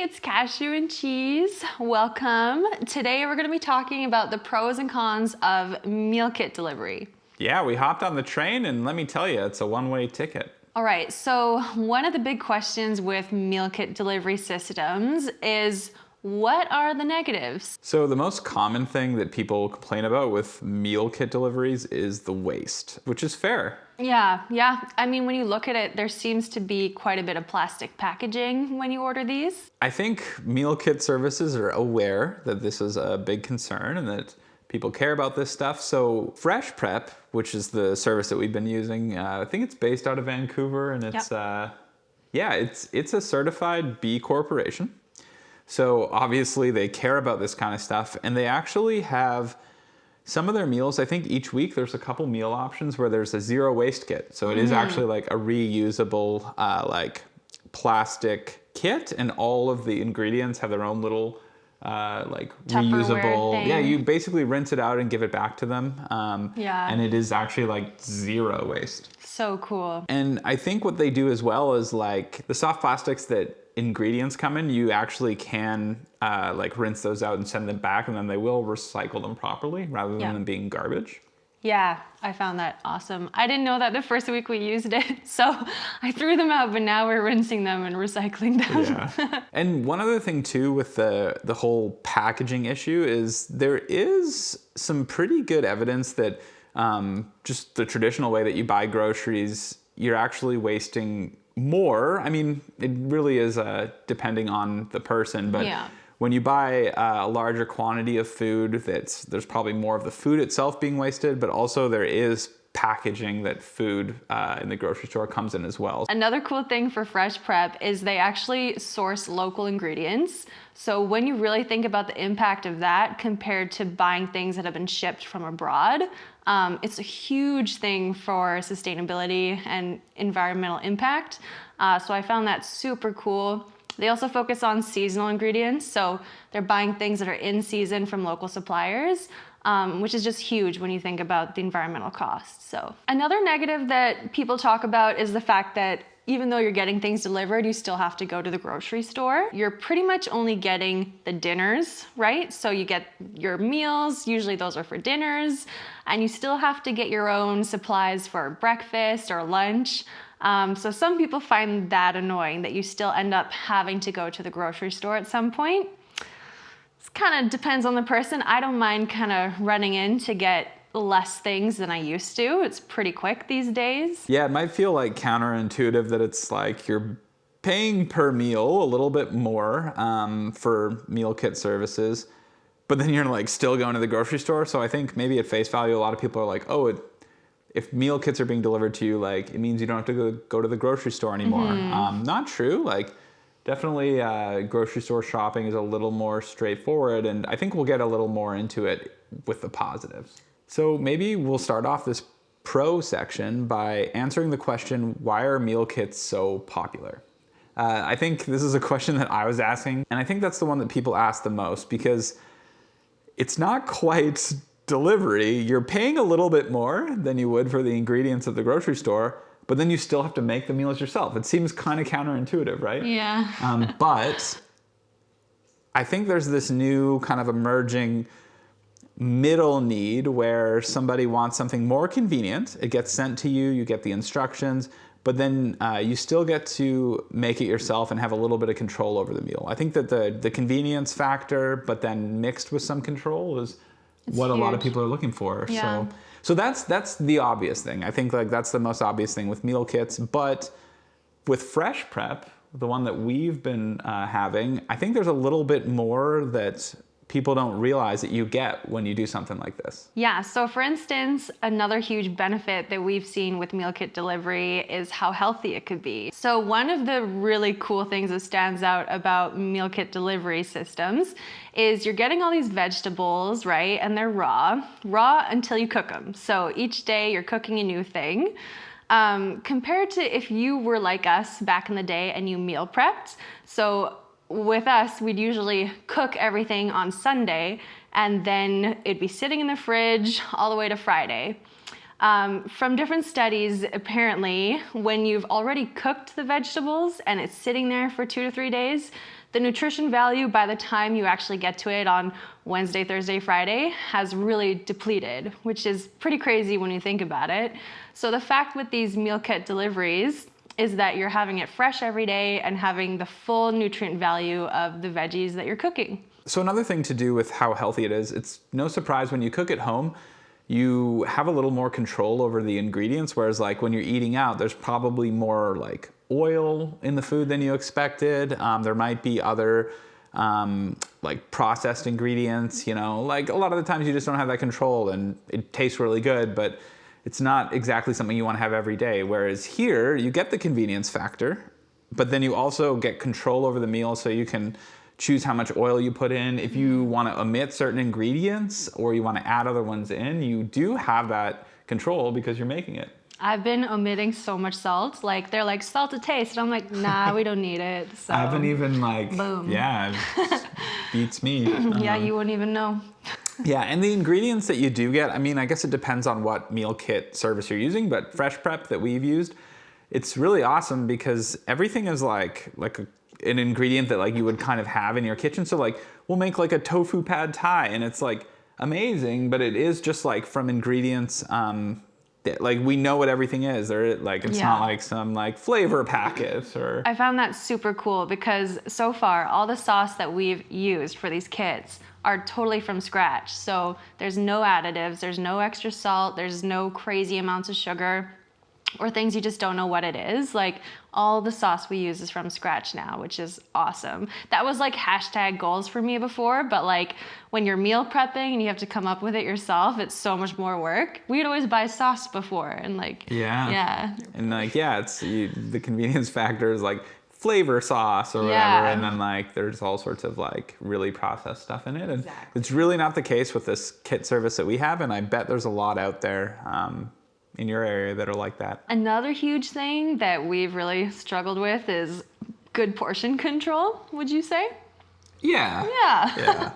it's Cashew and Cheese. Welcome. Today we're going to be talking about the pros and cons of meal kit delivery. Yeah, we hopped on the train and let me tell you, it's a one-way ticket. All right, so one of the big questions with meal kit delivery systems is, what are the negatives? So the most common thing that people complain about with meal kit deliveries is the waste, which is fair. Yeah. I mean, when you look at it, there seems to be quite a bit of plastic packaging when you order these. I think meal kit services are aware that this is a big concern and that people care about this stuff. So Fresh Prep, which is the service that we've been using, I think it's based out of Vancouver, and it's it's a certified B Corporation. So obviously they care about this kind of stuff, and they actually have some of their meals. I think each week there's a couple meal options where there's a zero waste kit. So it is actually like a reusable like plastic kit, and all of the ingredients have their own little like Tupperware reusable thing. Yeah, you basically rinse it out and give it back to them. And it is actually like zero waste. So cool. And I think what they do as well is, like, the soft plastics that ingredients come in, you actually can like rinse those out and send them back, and then they will recycle them properly rather than them being garbage. Yeah, I found that awesome. I didn't know that the first week we used it, so I threw them out, but now we're rinsing them and recycling them. Yeah. And one other thing too with the whole packaging issue is there is some pretty good evidence that just the traditional way that you buy groceries, you're actually wasting more. I mean, it really is depending on the person, but when you buy a larger quantity of food, there's probably more of the food itself being wasted, but also there is packaging that food in the grocery store comes in as well. Another cool thing for Fresh Prep is they actually source local ingredients. So when you really think about the impact of that compared to buying things that have been shipped from abroad, it's a huge thing for sustainability and environmental impact. So I found that super cool. They also focus on seasonal ingredients, so they're buying things that are in season from local suppliers, which is just huge when you think about the environmental costs. So another negative that people talk about is the fact that even though you're getting things delivered, you still have to go to the grocery store. You're pretty much only getting the dinners, right? So you get your meals, usually those are for dinners, and you still have to get your own supplies for breakfast or lunch. So some people find that annoying, that you still end up having to go to the grocery store at some point. It kind of depends on the person. I don't mind kind of running in to get less things than I used to. It's pretty quick these days. Yeah, it might feel like counterintuitive that it's like you're paying per meal a little bit more for meal kit services, but then you're like still going to the grocery store. So I think maybe at face value, a lot of people are like, oh, if meal kits are being delivered to you, like, it means you don't have to go to the grocery store anymore. Not true. Like, definitely grocery store shopping is a little more straightforward, and I think we'll get a little more into it with the positives. So maybe we'll start off this pro section by answering the question, why are meal kits so popular? I think this is a question that I was asking, and I think that's the one that people ask the most, because it's not quite delivery. You're paying a little bit more than you would for the ingredients at the grocery store, but then you still have to make the meals yourself. It seems kind of counterintuitive, right? Yeah. But I think there's this new kind of emerging middle need where somebody wants something more convenient. It gets sent to you, you get the instructions, but then you still get to make it yourself and have a little bit of control over the meal. I think that the convenience factor, but then mixed with some control, is what a lot of people are looking for. Yeah. So that's the obvious thing. I think like that's the most obvious thing with meal kits. But with Fresh Prep, the one that we've been having, I think there's a little bit more that people don't realize that you get when you do something like this. Yeah, so for instance, another huge benefit that we've seen with meal kit delivery is how healthy it could be. So one of the really cool things that stands out about meal kit delivery systems is you're getting all these vegetables, right? And they're raw until you cook them. So each day you're cooking a new thing. Compared to if you were like us back in the day and you meal prepped. So with us, we'd usually cook everything on Sunday, and then it'd be sitting in the fridge all the way to Friday. From different studies, apparently, when you've already cooked the vegetables and it's sitting there for 2 to 3 days, the nutrition value by the time you actually get to it on Wednesday, Thursday, Friday has really depleted, which is pretty crazy when you think about it. So the fact with these meal kit deliveries is that you're having it fresh every day and having the full nutrient value of the veggies that you're cooking. So another thing to do with how healthy it is, it's no surprise when you cook at home, you have a little more control over the ingredients, whereas like when you're eating out, there's probably more like oil in the food than you expected. There might be other like processed ingredients, you know, like a lot of the times you just don't have that control and it tastes really good, but it's not exactly something you want to have every day. Whereas here you get the convenience factor, but then you also get control over the meal, so you can choose how much oil you put in. If you want to omit certain ingredients or you want to add other ones in, you do have that control because you're making it. I've been omitting so much salt. Like they're like salt to taste, and I'm like, nah, we don't need it. So I haven't even like, boom. Yeah, it beats me. Yeah, you wouldn't even know. Yeah, and the ingredients that you do get, I mean, I guess it depends on what meal kit service you're using, but Fresh Prep that we've used, it's really awesome because everything is like an ingredient that like you would kind of have in your kitchen. So like we'll make like a tofu pad thai and it's like amazing, but it is just like from ingredients that, like we know what everything is. They're like it's not like some like flavor packets or. I found that super cool because so far all the sauce that we've used for these kits are totally from scratch. So there's no additives, there's no extra salt, there's no crazy amounts of sugar or things you just don't know what it is. Like all the sauce we use is from scratch now, which is awesome. That was like hashtag goals for me before, but like when you're meal prepping and you have to come up with it yourself, it's so much more work. We'd always buy sauce before and like, yeah. And like, it's the convenience factor is like flavor sauce or whatever. Yeah. And then like there's all sorts of like really processed stuff in it. And it's really not the case with this kit service that we have. And I bet there's a lot out there in your area that are like that. Another huge thing that we've really struggled with is good portion control, would you say? Yeah.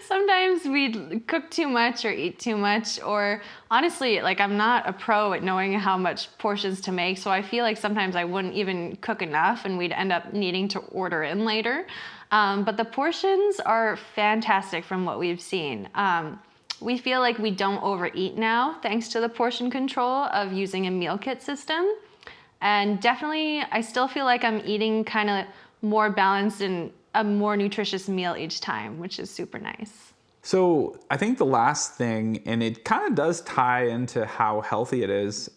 Sometimes we'd cook too much or eat too much, or honestly, like I'm not a pro at knowing how much portions to make, so I feel like sometimes I wouldn't even cook enough and we'd end up needing to order in later. But the portions are fantastic from what we've seen. We feel like we don't overeat now thanks to the portion control of using a meal kit system. And definitely, I still feel like I'm eating kind of more balanced and a more nutritious meal each time, which is super nice. So I think the last thing, and it kind of does tie into how healthy it is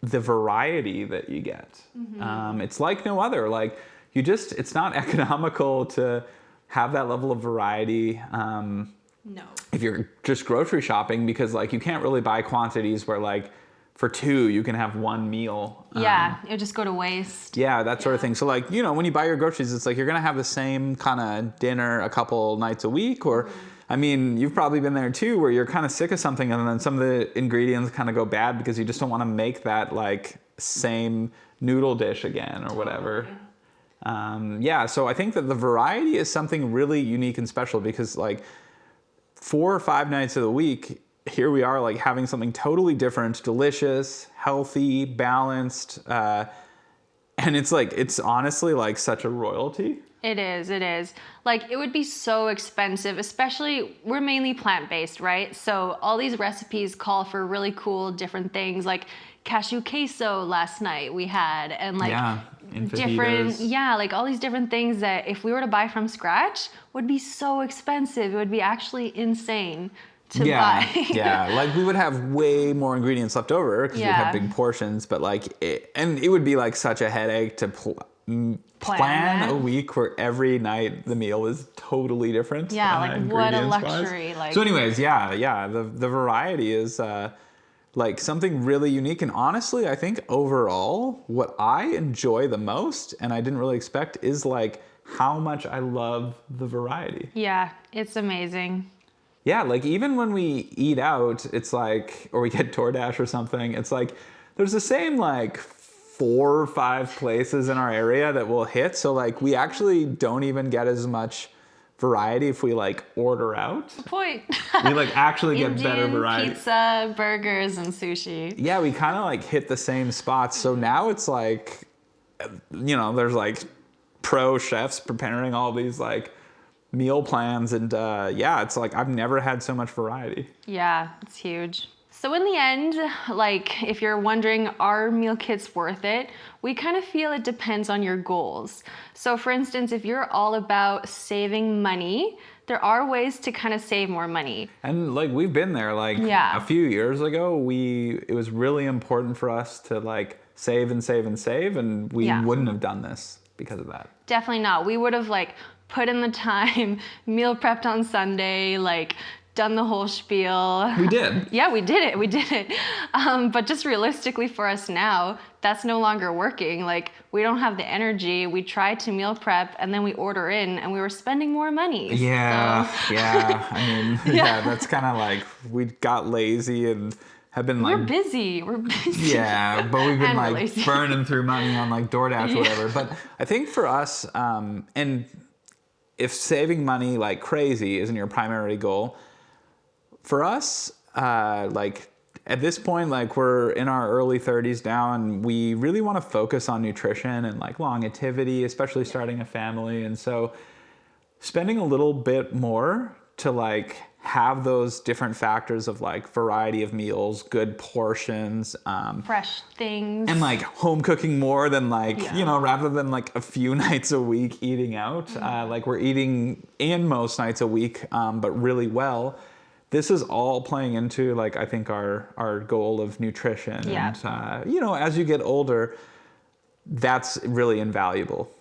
the variety that you get. Mm-hmm. It's like no other. Like it's not economical to have that level of variety. No. If you're just grocery shopping, because like you can't really buy quantities where like for two you can have one meal. It would just go to waste. Yeah, that sort of thing. So like, you know, when you buy your groceries, it's like you're gonna have the same kind of dinner a couple nights a week, or I mean, you've probably been there too, where you're kind of sick of something and then some of the ingredients kind of go bad because you just don't want to make that like same noodle dish again or whatever. So I think that the variety is something really unique and special because like 4 or 5 nights of the week, here we are like having something totally different, delicious, healthy, balanced, and it's honestly like such a royalty. It is. Like it would be so expensive, especially we're mainly plant-based, right? So all these recipes call for really cool different things like cashew queso last night we had, and like different, like all these different things that if we were to buy from scratch would be so expensive. It would be actually insane to buy. Like we would have way more ingredients left over because we'd have big portions, but like it would be like such a headache to plan a week where every night the meal is totally different. Like what a luxury. Like so anyways, the variety is like something really unique. And honestly, I think overall what I enjoy the most, and I didn't really expect, is like how much I love the variety. Yeah, it's amazing. Yeah, like even when we eat out, it's like, or we get DoorDash or something, it's like there's the same like 4 or 5 places in our area that we'll hit. So like we actually don't even get as much variety if we like order out. Point. We like actually get Indian, better variety. Pizza, burgers, and sushi. Yeah, we kind of like hit the same spots. So now it's like, you know, there's like pro chefs preparing all these like meal plans, and yeah, it's like I've never had so much variety. Yeah, it's huge. So in the end, like if you're wondering, are meal kits worth it? We kind of feel it depends on your goals. So for instance, if you're all about saving money, there are ways to kind of save more money. And like we've been there, like Yeah. a few years ago, it was really important for us to like save and save and save, and we Yeah. wouldn't have done this because of that. Definitely not. We would have like put in the time, meal prepped on Sunday, like done the whole spiel. We did. Yeah, we did it. We did it. But just realistically for us now, that's no longer working. Like we don't have the energy. We tried to meal prep and then we order in and we were spending more money. Yeah, So, yeah. I mean, yeah, that's kind of like we got lazy and have been like we're busy. We're busy. yeah, but we've been And we're like lazy. burning through money on like DoorDash or whatever. But I think for us, and if saving money like crazy isn't your primary goal, for us, like at this point, like we're in our early 30s now, and we really want to focus on nutrition and like longevity, especially starting a family. And so spending a little bit more to like have those different factors of like variety of meals, good portions, Fresh things. and like home cooking more than like, Yeah. you know, rather than like a few nights a week eating out, like we're eating in most nights a week, but really well. This is all playing into like, I think our goal of nutrition. Yeah. And, you know, as you get older, that's really invaluable.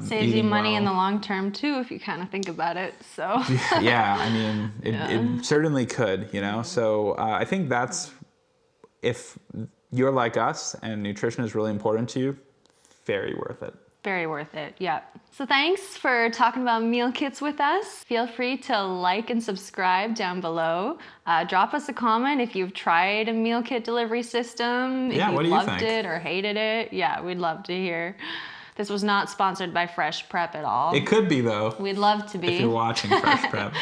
Saves you eating money well. in the long term too, if you kind of think about it. So Yeah, I mean, it certainly could, you know? So I think that's, if you're like us and nutrition is really important to you, very worth it. very worth it. Yeah. So thanks for talking about meal kits with us. Feel free to like and subscribe down below. Drop us a comment if you've tried a meal kit delivery system, if Yeah, what you do you loved think? it or hated it. Yeah, we'd love to hear. This was not sponsored by Fresh Prep at all. It could be though, We'd love to be. if you're watching Fresh Prep.